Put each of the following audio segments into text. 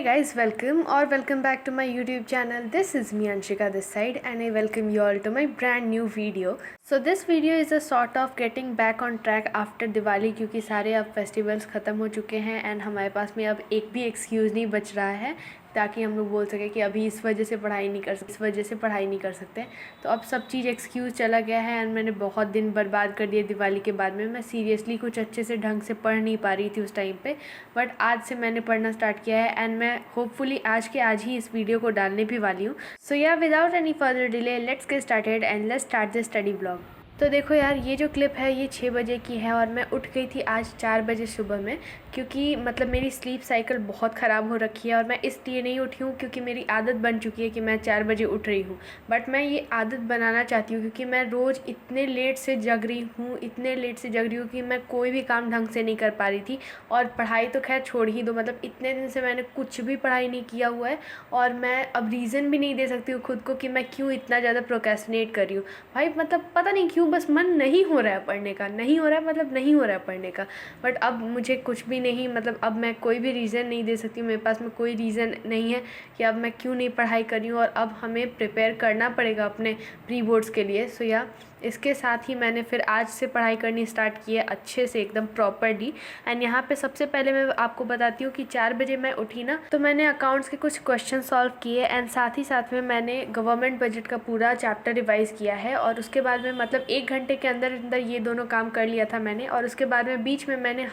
guys, welcome or welcome back to my YouTube channel. This is me Anshika this side and I welcome you all to my brand new video. So this video is a sort of getting back on track after Diwali क्योंकि सारे अब festivals ख़त्म हो चुके हैं and हमारे पास में अब एक भी एक्सक्यूज़ नहीं बच रहा है ताकि हम लोग बोल सकें कि अभी इस वजह से पढ़ाई नहीं कर सकते। तो अब सब चीज़ एक्सक्यूज़ चला गया है एंड मैंने बहुत दिन बर्बाद कर दिए दिवाली के बाद में। मैं सीरियसली कुछ अच्छे से ढंग से पढ़ नहीं पा रही थी उस टाइम पे, बट आज से मैंने पढ़ना स्टार्ट किया है एंड मैं होपफुली आज के आज ही इस वीडियो को डालने भी वाली हूँ। सो या without any further delay let's get started and let's start the study blog. तो देखो यार, ये जो क्लिप है ये 6 बजे की है और मैं उठ गई थी आज 4 बजे सुबह में, क्योंकि मतलब मेरी स्लीप साइकिल बहुत ख़राब हो रखी है और मैं इसलिए नहीं उठी हूँ क्योंकि मेरी आदत बन चुकी है कि मैं 4 बजे उठ रही हूँ। बट मैं ये आदत बनाना चाहती हूँ क्योंकि मैं रोज़ इतने लेट से जग रही हूँ कि मैं कोई भी काम ढंग से नहीं कर पा रही थी। और पढ़ाई तो खैर छोड़ ही दो, मतलब इतने दिन से मैंने कुछ भी पढ़ाई नहीं किया हुआ है और मैं अब रीज़न भी नहीं दे सकती हूँ खुद को कि मैं क्यों इतना ज़्यादा प्रोक्रेस्टिनेट कर रही हूँ। भाई मतलब पता नहीं क्यों, बस मन नहीं हो रहा है पढ़ने का, नहीं हो रहा है पढ़ने का। बट अब मुझे कुछ भी नहीं, मतलब अब मैं कोई भी रीज़न नहीं दे सकती हूँ, मेरे पास में कोई रीज़न नहीं है कि अब मैं क्यों नहीं पढ़ाई कर रही हूँ और अब हमें प्रिपेयर करना पड़ेगा अपने प्री बोर्ड्स के लिए। सो या इसके साथ ही मैंने फिर आज से पढ़ाई करनी स्टार्ट की है अच्छे से एकदम प्रॉपरली। एंड यहाँ पे सबसे पहले मैं आपको बताती हूँ कि 4 बजे मैं उठी ना, तो मैंने अकाउंट्स के कुछ क्वेश्चन सॉल्व किए एंड साथ ही साथ में मैंने गवर्नमेंट बजट का पूरा चैप्टर रिवाइज़ किया है। और उसके बाद में मतलब 1 घंटे के अंदर अंदर ये दोनों काम कर लिया था मैंने। और उसके बाद में बीच में मैंने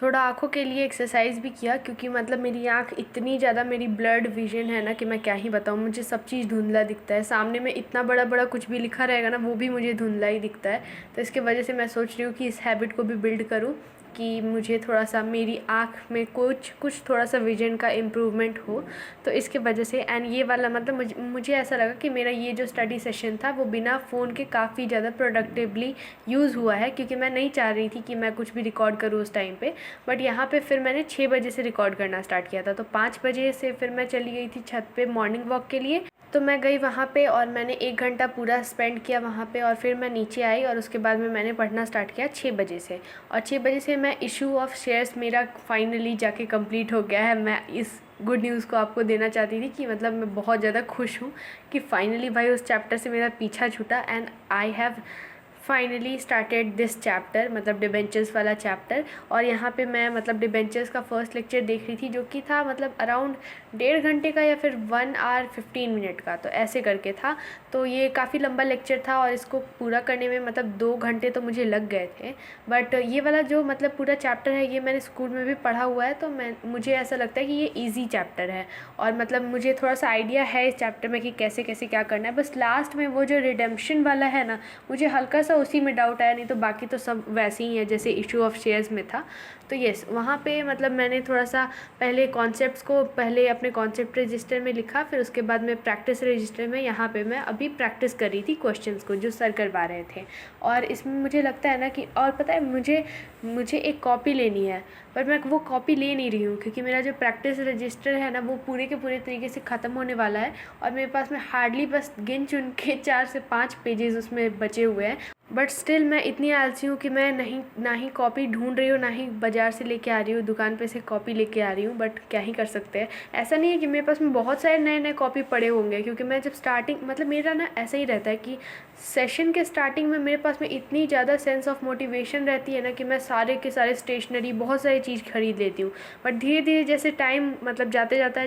थोड़ा आँखों के लिए एक्सरसाइज भी किया, क्योंकि मतलब मेरी आँख इतनी ज़्यादा मेरी ब्लर्ड विजन है ना कि मैं क्या ही बताऊँ, मुझे सब चीज़ धुंधला दिखता है। सामने में इतना बड़ा बड़ा कुछ भी लिखा रहेगा ना वो भी मुझे धुंधला ही दिखता है। तो इसके वजह से मैं सोच रही हूँ कि इस हैबिट को भी बिल्ड करूँ कि मुझे थोड़ा सा मेरी आँख में कुछ थोड़ा सा विजन का इम्प्रूवमेंट हो। तो इसके वजह से एंड ये वाला मतलब मुझे ऐसा लगा कि मेरा ये जो स्टडी सेशन था वो बिना फ़ोन के काफ़ी ज़्यादा प्रोडक्टिवली यूज़ हुआ है, क्योंकि मैं नहीं चाह रही थी कि मैं कुछ भी रिकॉर्ड करूँ उस टाइम पे। बट यहाँ पे फिर मैंने 6 बजे से रिकॉर्ड करना स्टार्ट किया था। तो 5 बजे से फिर मैं चली गई थी छत पे मॉर्निंग वॉक के लिए। तो मैं गई वहाँ पे और मैंने 1 घंटा पूरा स्पेंड किया वहाँ पे और फिर मैं नीचे आई और उसके बाद में मैंने पढ़ना स्टार्ट किया 6 बजे से। और 6 बजे से मैं इशू ऑफ शेयर्स मेरा फाइनली जाके कंप्लीट हो गया है। मैं इस गुड न्यूज़ को आपको देना चाहती थी कि मतलब मैं बहुत ज़्यादा खुश हूँ कि फाइनली भाई उस चैप्टर से मेरा पीछा छूटा and I have finally started this chapter, मतलब डिबेंचर्स वाला चैप्टर। और यहाँ पे मैं मतलब डिबेंचर्स का फर्स्ट लेक्चर देख रही थी जो कि था मतलब अराउंड 1.5 घंटे का या फिर 1 आवर 15 मिनट का, तो ऐसे करके था। तो ये काफ़ी लंबा लेक्चर था और इसको पूरा करने में मतलब 2 घंटे तो मुझे लग गए थे। बट ये वाला जो मतलब पूरा चैप्टर है ये मैंने स्कूल में भी पढ़ा हुआ है, तो मुझे ऐसा लगता है कि ये ईजी चैप्टर है और मतलब मुझे थोड़ा सा आइडिया है इस चैप्टर में कि कैसे कैसे क्या करना है। बस लास्ट में वो जो रिडेम्पशन वाला है ना, मुझे हल्का सा उसी में डाउट आया, नहीं तो बाकी तो सब वैसे ही है जैसे इशू ऑफ शेयर्स में था। तो यस, वहाँ पे मतलब मैंने थोड़ा सा पहले कॉन्सेप्ट्स को पहले अपने कॉन्सेप्ट रजिस्टर में लिखा, फिर उसके बाद में प्रैक्टिस रजिस्टर में यहाँ पे मैं अभी प्रैक्टिस कर रही थी क्वेश्चंस को जो सर करवा रहे थे। और इसमें मुझे लगता है ना कि और पता है मुझे एक कॉपी लेनी है, पर मैं वो कॉपी ले नहीं रही हूँ क्योंकि मेरा जो प्रैक्टिस रजिस्टर है ना वो पूरे के पूरे तरीके से ख़त्म होने वाला है और मेरे पास में हार्डली बस गिन चुन के 4 से 5 पेजेस उसमें बचे हुए हैं। बट स्टिल मैं इतनी आलसी हूँ कि मैं ना ही कॉपी ढूंढ रही हूँ, ना ही बाज़ार से लेके आ रही हूँ, दुकान पे से कॉपी लेके आ रही हूँ। बट क्या ही कर सकते हैं, ऐसा नहीं है कि मेरे पास में बहुत सारे नए कॉपी पड़े होंगे, क्योंकि मैं जब स्टार्टिंग मतलब मेरा ना ऐसा ही रहता है कि सेशन के स्टार्टिंग में मेरे पास में इतनी ज़्यादा सेंस ऑफ मोटिवेशन रहती है ना कि मैं सारे के सारे स्टेशनरी बहुत सारी चीज़ खरीद लेती हूँ। बट धीरे धीरे जैसे टाइम मतलब जाते जाता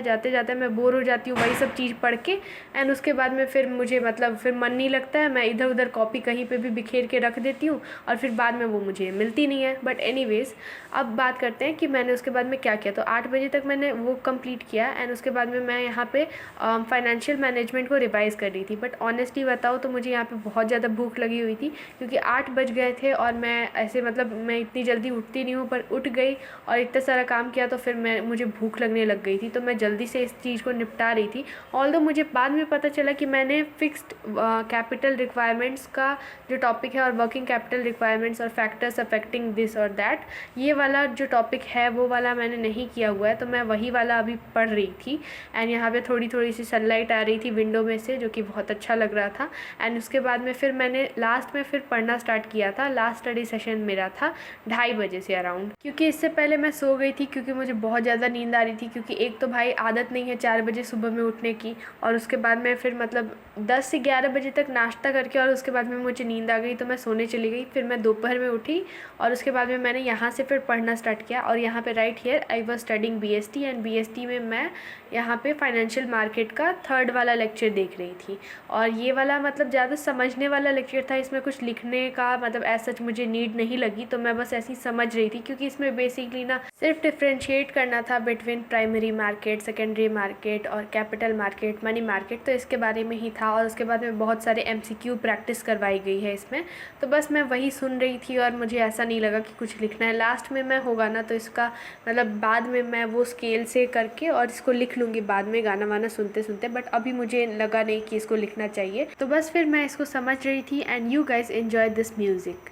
है मैं बोर हो जाती हूँ वही सब चीज़ पढ़ के एंड उसके बाद में फिर मुझे मतलब फिर मन नहीं लगता है, मैं इधर उधर कॉपी कहीं पे भी बिखेर के रख देती हूँ और फिर बाद में वो मुझे मिलती नहीं है। बट एनीवेज अब बात करते हैं कि मैंने उसके बाद में क्या किया। तो 8 बजे तक मैंने वो कंप्लीट किया एंड उसके बाद में मैं यहाँ पे फाइनेंशियल मैनेजमेंट को रिवाइज़ कर रही थी। बट ऑनेस्टली बताओ तो मुझे यहाँ पे बहुत ज़्यादा भूख लगी हुई थी, क्योंकि 8 बज गए थे और मैं ऐसे मतलब मैं इतनी जल्दी उठती नहीं हूँ पर उठ गई और इतना सारा काम किया तो फिर मुझे भूख लगने लग गई थी। तो मैं जल्दी से इस चीज़ को निपटा रही थी। ऑल्दो मुझे बाद में पता चला कि मैंने फिक्स्ड कैपिटल रिक्वायरमेंट्स का जो टॉपिक टॉपिक है और वर्किंग कैपिटल रिक्वायरमेंट्स और फैक्टर्स अफेक्टिंग दिस और दैट, ये वाला जो टॉपिक है वो वाला मैंने नहीं किया हुआ है, तो मैं वही वाला अभी पढ़ रही थी। एंड यहाँ पे थोड़ी थोड़ी सी सनलाइट आ रही थी विंडो में से, जो कि बहुत अच्छा लग रहा था। एंड उसके बाद में फिर मैंने लास्ट में फिर पढ़ना स्टार्ट किया था। लास्ट स्टडी सेशन मेरा था 2:30 बजे से अराउंड, क्योंकि इससे पहले मैं सो गई थी क्योंकि मुझे बहुत ज़्यादा नींद आ रही थी। क्योंकि एक तो भाई आदत नहीं है 4 बजे सुबह में उठने की, और उसके बाद में फिर मतलब 10 से 11 बजे तक नाश्ता करके और उसके बाद में मुझे नींद आ गई, तो मैं सोने चली गई। फिर मैं दोपहर में उठी और उसके बाद में मैंने यहाँ से फिर पढ़ना स्टार्ट किया। और यहाँ पे right here I was studying BST, and BST में मैं यहाँ पे फाइनेंशियल मार्केट का 3rd वाला लेक्चर देख रही थी। और ये वाला मतलब ज़्यादा समझने वाला लेक्चर था, इसमें कुछ लिखने का मतलब ऐसा सच मुझे नीड नहीं लगी, तो मैं बस ऐसी समझ रही थी। क्योंकि इसमें बेसिकली ना सिर्फ डिफ्रेंशिएट करना था between primary market, secondary market और कैपिटल मार्केट, मनी मार्केट, तो इसके बारे में ही था। और उसके बाद में बहुत सारे MCQ प्रैक्टिस करवाई गई है इसमें, तो बस मैं वही सुन रही थी और मुझे ऐसा नहीं लगा कि कुछ लिखना है। लास्ट में मैं होगा ना तो इसका मतलब बाद में मैं वो स्केल से करके और इसको लिख लूँगी बाद में गाना वाना सुनते सुनते, बट अभी मुझे लगा नहीं कि इसको लिखना चाहिए। तो बस फिर मैं इसको समझ रही थी। And you guys enjoy this music.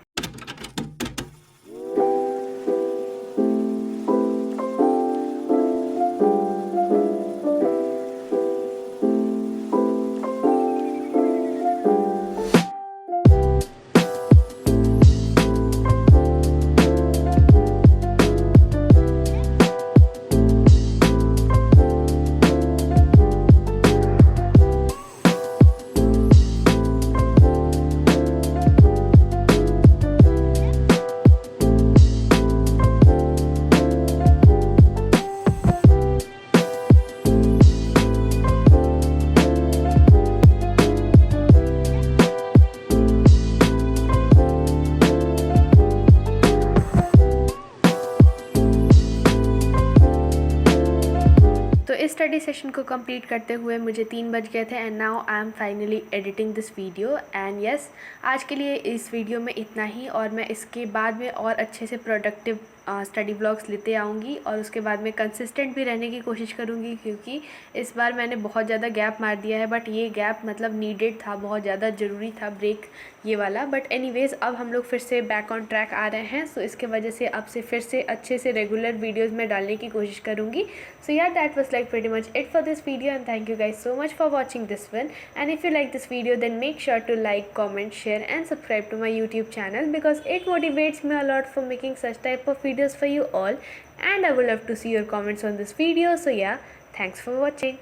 तो इस स्टडी सेशन को कंप्लीट करते हुए मुझे 3 बज गए थे। And now I am finally editing this video. And yes, आज के लिए इस वीडियो में इतना ही, और मैं इसके बाद में और अच्छे से प्रोडक्टिव स्टडी ब्लॉग्स लेते आऊँगी और उसके बाद में कंसिस्टेंट भी रहने की कोशिश करूँगी। क्योंकि इस बार मैंने बहुत ज़्यादा गैप मार दिया है, बट ये गैप मतलब नीडेड था, बहुत ज़्यादा ज़रूरी था ब्रेक ये वाला। बट एनीवेज़ अब हम लोग फिर से बैक ऑन ट्रैक आ रहे हैं, सो इसके वजह से अब से फिर से अच्छे से रेगुलर वीडियोज़ में डालने की कोशिश करूँगी। सो यार, that was like pretty much it for this video, and thank you guys so much for watching this one. And if you like this video, then make sure to like, comment, share and subscribe to my YouTube channel, because it motivates me a lot for making such type of videos for you all. And I would love to see your comments on this video. So yeah, thanks for watching.